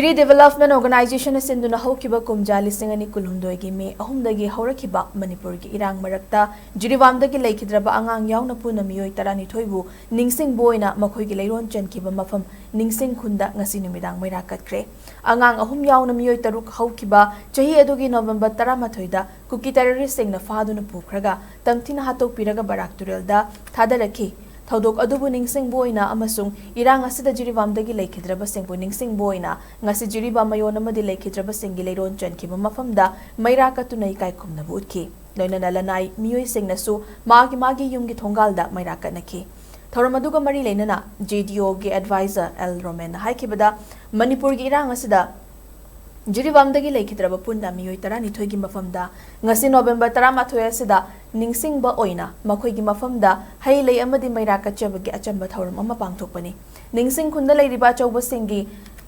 Free Development Organization Sinduna Hokiba Kumja listing and Kulundogi me, Ahumdagi Horakiba, Manipur, Erang Marakta, Jiribam Dagi Leikhidraba Angang Yauna Puna Meeoi Tarani Toibu, Ningsingba Oina, Makoigi Leiron Kiba Mafam, Ningsing Kunda, Nasinumidang Meira Katkhare, Angang Ahum Yauna Meeoi Taruk Hokiba, Chahi Adugi November Taramatoida, Cookie terroristing the Faduna Pukraga, Tamtina Hato Piraga Barakturelda, Tadaraki. Thaudok adubu Ningsingba Oina amasung Erang asida Jiribam dagi Leikhidraba singbu Ningsingba Oina ngasi Jiribam mayon amadi Leikhidraba singi leiron chankiba mafamda Meira katuna ikai khumnabu utki loinana lanai Meeoi singnasu magi yumgi thongalda Meira katnaki Thoram aduga mari leinana JDO ge advisor L Roman haikibada Manipur gi Erang asida Jiribam dagi Leikhidraba punda Meeoi tarani thoigi mafamda ngasi November 13 asida Ningsingba Oina makoigi mafamda hai lei amadi Meira katchabagi achamba thoram ama pangthokpani Ningsing khunda leiriba chauba singi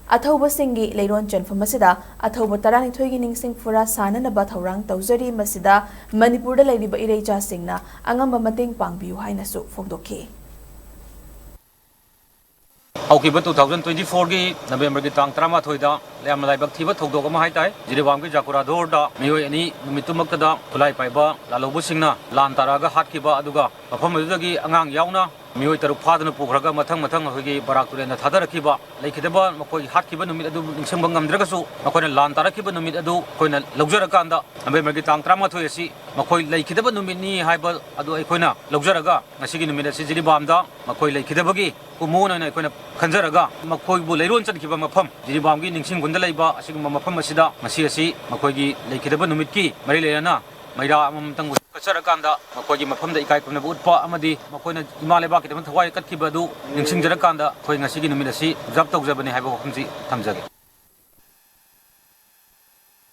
athauba singi leiron chanfam asida athauba tarani thoigi Ningsing fura sananaba thorang taujari masida Manipur da leiriba ireicha singna angamba mateng pangbiu hainasu fogdokhi Haukiba 2024 की नवंबर की तांग 13 दा लेम लाइबक थिबा थौदोक अमा हाइताय जिरिबाम की जाकुरादोर दा Meeoi अनि नुमितुमकदा खुलाई पाइबा लालोबु सिंगना लान तारागा हाटकिबा अदुगा मफम अदुदगी अंगांग यावना Meeoi तरु फादन पुखरगा मथंग होगी बराकतुरेन थादरखिबा लेखिदबा मकोई हाटकिबा नुमित अदु निंगसंग ngамद्रगसु मकोइना लान तारखिबा नुमित अदु कोइना लौजरकांदा नवंबर की तांग 13 असि मकोइ लेखिदबा नुमितनी हाइबा अदु अखोइना लौजरगा ngasiगी नुमित असि जिरिबामदा मकोइ लेखिदबगी कुमोना अखोइना खंजरगा मकोइबु leiron चनखिबा मफम जिरिबामगी निंगसिंग गुंदा लेबा असिगुम मफम असिदा ngasi असि मकोइगी लेखिदबा नुमितकी मरि लेना Meira amamtang kacharakanda makoigi mafamda ikai kumna utpa amadi makoina imaleba kitama thawai katkibadu ningsingjarakanda khoi ngasigi numit asi jab tawjabani haiba wafamji thamjage